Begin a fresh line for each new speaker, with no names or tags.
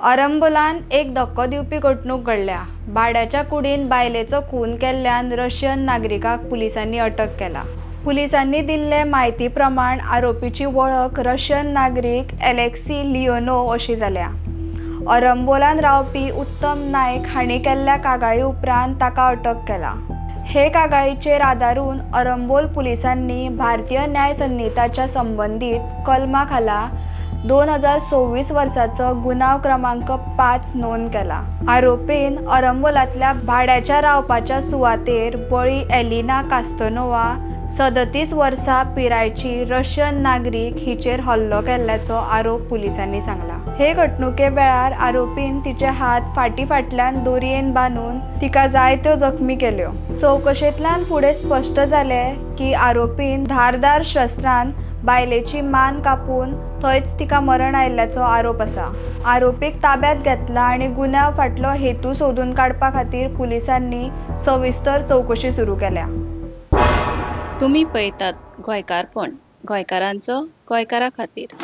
अरंबोलान एक धक्को दिवपी घडणूक घडल्या। भाड्याच्या कुडीन बायलेचो खून केल्ल्यान रशियन नागरिकाक पुलिसांनी अटक केला। पुलिसांनी दिल्ले म्हायती प्रमाण आरोपीची वळख रशियन नागरीक अलेक्सी लिओनोव अशी जाल्या। अरंबोलान रावपी उत्तम नायक हांणी केल्ल्या कागाळी उपरांत ताका अटक केला। हे कागाळीचेर आदारून अरंबोल पुलिसांनी भारतीय न्याय संहिताच्या संबंधित कलमा खाला 2026 वर्साचो गुन्हाव क्रमांक 5 नोंद केला। आरोपीन अरंबोलांतल्या भाड्याच्या रावपाच्या सुवातेर बळी एलिना कास्तनोवा 37 वर्सां पिरायेची रशियन नागरीक हिचेर हल्लो केल्ल्याचो आरोप पुलिसांनी सांगला। हे घटणुके वेळार आरोपीन तिचे हात फाटल्यान दोरयेन बांदून तिका जायत्यो जखमी केल्यो। चौकशेंतल्यान फुडें स्पश्ट जालें की आरोपीन धारदार शस्त्रान बायलेची मान कापून थंयच तिका मरण आयिल्ल्याचो आरोप आसा। आरोपीक ताब्यात घेतला आनी गुन्यांव फाटलो हेतू सोदून काडपा खातीर पुलिसांनी सविस्तर चौकशी सुरू केल्या।
तुम्ही पळयतात गोंयकारपण, गोंयकारांचो गोंयकारा खातीर।